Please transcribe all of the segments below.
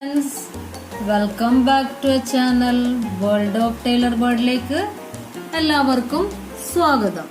Friends, welcome back to a channel World of Tailor Bird-ലേക്ക് എല്ലാവർക്കും സ്വാഗതം.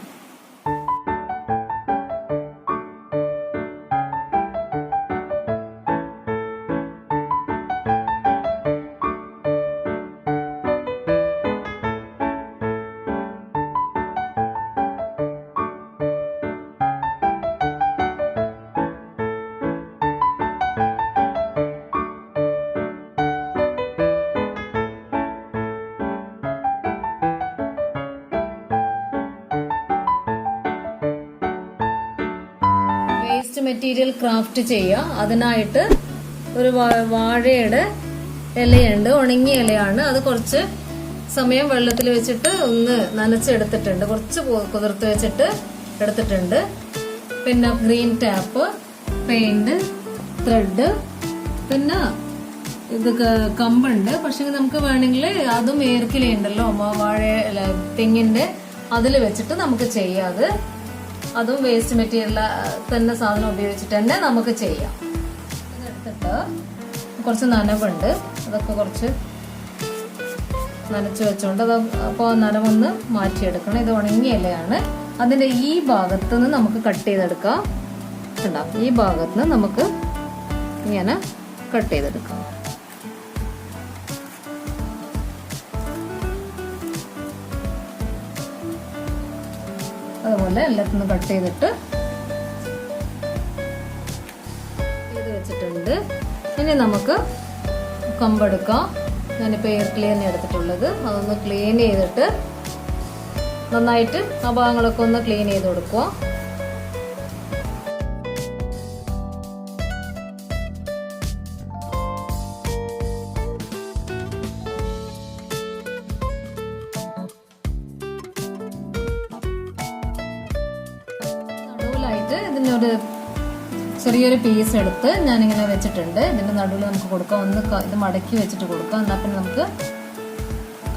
Waste material craft ചെയ്യുക. അതിനായിട്ട് ഒരു വാഴയുടെ ഇലയുണ്ട്, ഉണങ്ങിയ ഇലയാണ്. അത് കുറച്ച് സമയം വെള്ളത്തിൽ വെച്ചിട്ട് ഒന്ന് നനച്ചെടുത്തിട്ടുണ്ട്, കുറച്ച് കുതിർത്ത് വെച്ചിട്ട് എടുത്തിട്ടുണ്ട്. പിന്നെ ഗ്രീൻ ടാപ്പ്, പെയിന്റ്, ത്രെഡ്, പിന്നെ ഇത് കമ്പുണ്ട്. പക്ഷെ നമുക്ക് വേണമെങ്കിൽ അതും ഏർക്കിലുണ്ടല്ലോ വാഴ തെങ്ങിന്റെ, അതിൽ വെച്ചിട്ട് നമുക്ക് ചെയ്യാതെ അതും വേസ്റ്റ് മെറ്റീരിയൽ തന്നെ സാധനം ഉപയോഗിച്ചിട്ട് തന്നെ നമുക്ക് ചെയ്യാം. ഇതെടുത്തിട്ട് കുറച്ച് നനവുണ്ട്, അതൊക്കെ കുറച്ച് നനച്ച് വെച്ചോണ്ട് അത് അപ്പോൾ നനവൊന്ന് മാറ്റിയെടുക്കണം. ഇത് ഉണങ്ങിയ ഇലയാണ്. അതിന്റെ ഈ ഭാഗത്ത് നിന്ന് നമുക്ക് കട്ട് ചെയ്തെടുക്കാം. ഉണ്ടാവും ഈ ഭാഗത്ത് നിന്ന് നമുക്ക് ഇങ്ങനെ കട്ട് ചെയ്തെടുക്കാം. അതുപോലെ എല്ലാത്തിനും കട്ട് ചെയ്തിട്ട് ഇത് വെച്ചിട്ടുണ്ട്. ഇനി നമുക്ക് കമ്പെടുക്കാം. ഞാനിപ്പോൾ എയർ ക്ലീൻ എടുത്തിട്ടുള്ളത്, അതൊന്ന് ക്ലീൻ ചെയ്തിട്ട് നന്നായിട്ട് ആ ഭാഗങ്ങളൊക്കെ ഒന്ന് ക്ലീൻ ചെയ്ത് കൊടുക്കുക. ഇതിനൊരു ചെറിയൊരു പീസ് എടുത്ത് ഞാനിങ്ങനെ വെച്ചിട്ടുണ്ട്. ഇതിന്റെ നടുവിൽ നമുക്ക് കൊടുക്കാം. ഒന്ന് ഇത് മടക്കി വെച്ചിട്ട് കൊടുക്കാം. എന്നാൽ പിന്നെ നമുക്ക്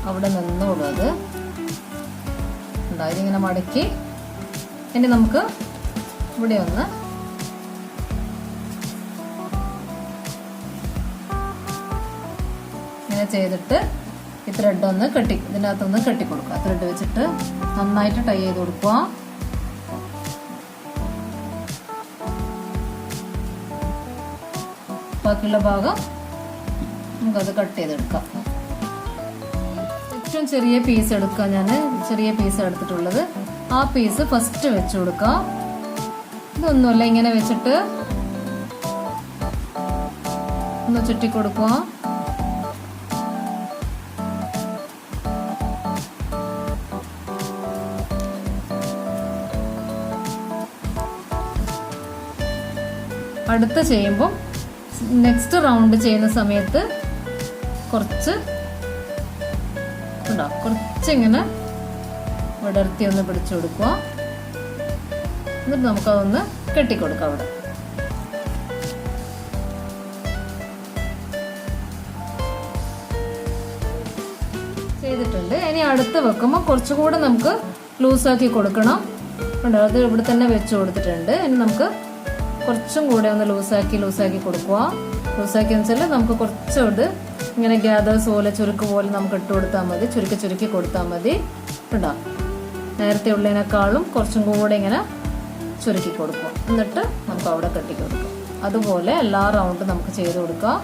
അവിടെ നിന്നോളൂ. അത് ഉണ്ടാവും. ഇതിങ്ങനെ മടക്കി ഇനി നമുക്ക് ഇവിടെ ഒന്ന് ഇങ്ങനെ ചെയ്തിട്ട് ഈ ത്രെഡ് ഒന്ന് ഇതിൻ്റെ അകത്തൊന്ന് കെട്ടിക്കൊടുക്കുക. ത്രെഡ് വെച്ചിട്ട് നന്നായിട്ട് ടൈ ചെയ്ത് കൊടുക്കുക. ബാക്കിയുള്ള ഭാഗം നമുക്കത് കട്ട് ചെയ്തെടുക്കാം. ഏറ്റവും ചെറിയ പീസ് എടുക്കാം. ഞാൻ ചെറിയ പീസ് എടുത്തിട്ടുള്ളത്. ആ പീസ് ഫസ്റ്റ് വെച്ച് കൊടുക്കാം. ഇതൊന്നുമല്ല, ഇങ്ങനെ വെച്ചിട്ട് ഒന്ന് ചുറ്റി കൊടുക്കുക. അടുത്ത ചെയ്യുമ്പോൾ നെക്സ്റ്റ് റൗണ്ട് ചെയ്യുന്ന സമയത്ത് കുറച്ചിങ്ങനെ വിടർത്തി ഒന്ന് പിടിച്ചു കൊടുക്കുക. എന്നിട്ട് നമുക്കതൊന്ന് കെട്ടിക്കൊടുക്കാം. അവിടെ ചെയ്തിട്ടുണ്ട്. ഇനി അടുത്ത് വെക്കുമ്പോൾ കുറച്ചുകൂടെ നമുക്ക് ലൂസാക്കി കൊടുക്കണം. അത് ഇവിടെ തന്നെ വെച്ച് കൊടുത്തിട്ടുണ്ട്. ഇനി നമുക്ക് കുറച്ചും കൂടെ ഒന്ന് ലൂസാക്കി കൊടുക്കുക. ലൂസാക്കി വെച്ചാൽ നമുക്ക് കുറച്ചുകൂടെ ഇങ്ങനെ ഗ്യാദേഴ്സ് പോലെ ചുരുക്ക് പോലെ നമുക്ക് ഇട്ട് കൊടുത്താൽ മതി. ചുരുക്കി കൊടുത്താൽ മതി. കേട്ടോ, നേരത്തെ ഉള്ളതിനേക്കാളും കുറച്ചും കൂടെ ഇങ്ങനെ ചുരുക്കി കൊടുക്കുക. എന്നിട്ട് നമുക്ക് അവിടെ കെട്ടി കൊടുക്കാം. അതുപോലെ എല്ലാ റൗണ്ടും നമുക്ക് ചെയ്ത് കൊടുക്കാം.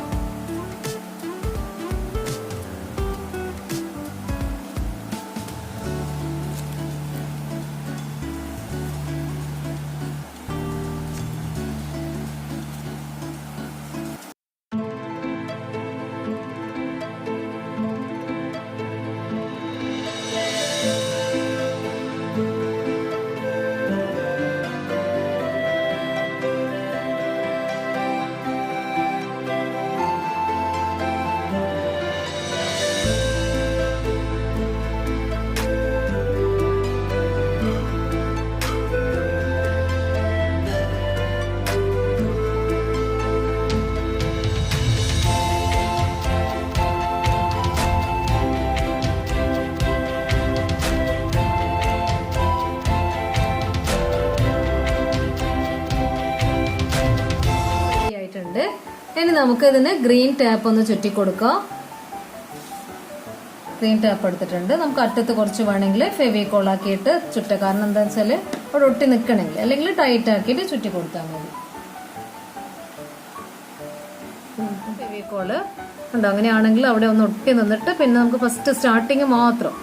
നമുക്ക് ഇതിന് ഗ്രീൻ ടാപ്പ് ഒന്ന് ചുറ്റി കൊടുക്കാം. ഗ്രീൻ ടാപ്പ് എടുത്തിട്ടുണ്ട്. നമുക്ക് അറ്റത്ത് കുറച്ച് വേണമെങ്കിൽ ഫെവിക്കോൾ ആക്കിയിട്ട് ചുറ്റ. കാരണം എന്താ വെച്ചാൽ അവിടെ ഒട്ടി നിൽക്കണമെങ്കിൽ, അല്ലെങ്കിൽ ടൈറ്റ് ആക്കിയിട്ട് ചുറ്റി കൊടുത്താൽ മതി. ഫെവിക്കോള് ഉണ്ടോ, അങ്ങനെയാണെങ്കിൽ അവിടെ ഒന്ന് ഒട്ടി നിന്നിട്ട് പിന്നെ നമുക്ക് ഫസ്റ്റ് സ്റ്റാർട്ടിങ് മാത്രം,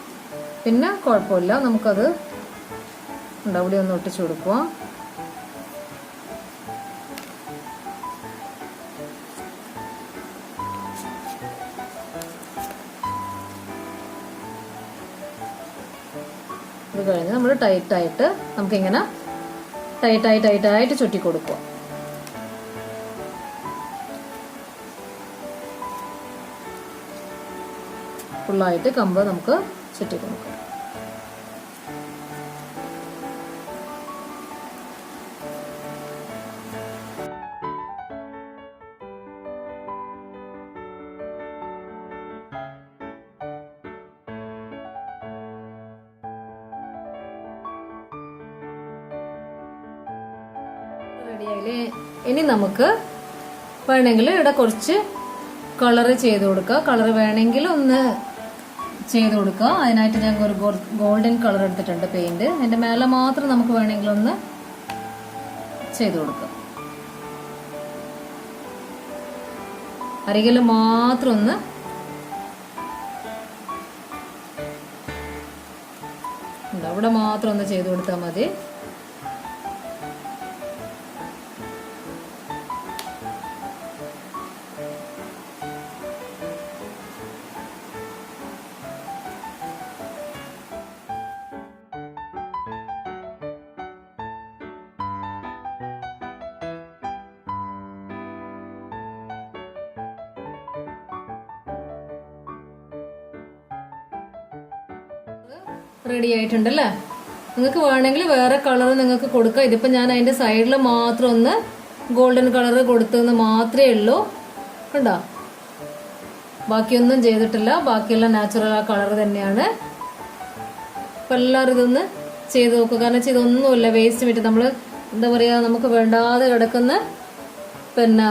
പിന്നെ കുഴപ്പമില്ല, നമുക്കത് ഉണ്ടോ അവിടെ ഒന്ന് ഒട്ടിച്ചു കൊടുക്കുക. ഇത് കഴിഞ്ഞ് നമ്മൾ ടൈറ്റായിട്ട് നമുക്കിങ്ങനെ ടൈറ്റായിട്ട് ചുറ്റി കൊടുക്കുക. ഫുള്ളായിട്ട് കമ്പ് നമുക്ക് ചുറ്റി കൊടുക്കാം. റെഡിയായില്ലേ? ഇനി നമുക്ക് വേണമെങ്കിൽ ഇവിടെ കുറച്ച് കളർ ചെയ്ത് കൊടുക്കുക. കളർ വേണമെങ്കിൽ ഒന്ന് ചെയ്ത് കൊടുക്കുക. അതിനായിട്ട് ഞാൻ ഒരു ഗോൾഡൻ കളർ എടുത്തിട്ടുണ്ട് പെയിന്റ്. അതിന്റെ മേലെ മാത്രം നമുക്ക് വേണമെങ്കിൽ ഒന്ന് ചെയ്ത് കൊടുക്കാം. അരികിൽ മാത്രം ഒന്ന് അവിടെ മാത്രം ഒന്ന് ചെയ്ത് കൊടുത്താൽ മതി. റെഡി ആയിട്ടുണ്ടല്ലേ? നിങ്ങൾക്ക് വേണമെങ്കിൽ വേറെ കളർ നിങ്ങൾക്ക് കൊടുക്കാം. ഇതിപ്പോ ഞാൻ അതിന്റെ സൈഡിൽ മാത്രം ഒന്ന് ഗോൾഡൻ കളർ കൊടുത്തതെന്ന് മാത്രമേ ഉള്ളൂ. കണ്ടോ, ബാക്കിയൊന്നും ചെയ്തിട്ടില്ല. ബാക്കിയെല്ലാം നാച്ചുറൽ ആ കളർ തന്നെയാണ്. അപ്പൊ എല്ലാവരും ഇതൊന്ന് ചെയ്ത് നോക്കുക. കാരണം വെച്ചാൽ ഇതൊന്നുമില്ല വേസ്റ്റ് വിട്ട് നമ്മൾ എന്താ പറയാ, നമുക്ക് വേണ്ടാതെ കിടക്കുന്ന പിന്നെ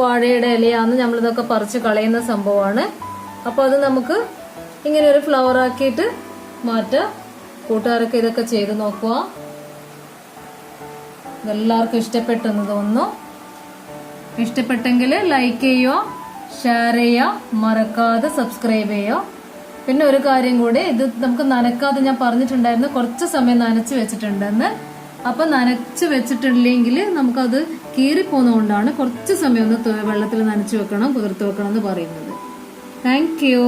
വാഴയുടെ ഇലയാന്ന് നമ്മളിതൊക്കെ പറിച്ച് കളയുന്ന സംഭവമാണ്. അപ്പൊ അത് നമുക്ക് ഇങ്ങനെ ഒരു ഫ്ലവർ ആക്കിയിട്ട് മാറ്റാം. കൂട്ടുകാരൊക്കെ ഇതൊക്കെ ചെയ്ത് നോക്കുക. ഇതെല്ലാവർക്കും ഇഷ്ടപ്പെട്ടെന്ന് തോന്നുന്നു. ഇഷ്ടപ്പെട്ടെങ്കിൽ ലൈക്ക് ചെയ്യുക, ഷെയർ ചെയ്യുക, മറക്കാതെ സബ്സ്ക്രൈബ് ചെയ്യുക. പിന്നെ ഒരു കാര്യം കൂടി, ഇത് നമുക്ക് നനക്കാതെ ഞാൻ പറഞ്ഞിട്ടുണ്ടായിരുന്നു കുറച്ച് സമയം നനച്ച് വെച്ചിട്ടുണ്ടെന്ന്. അപ്പൊ നനച്ച് വെച്ചിട്ടില്ലെങ്കിൽ നമുക്കത് കീറിപ്പോകുന്നതുകൊണ്ടാണ് കുറച്ച് സമയം ഒന്ന് വെള്ളത്തിൽ നനച്ച് വെക്കണം, കുതിർത്ത് വെക്കണം എന്ന് പറയുന്നത്. Thank you.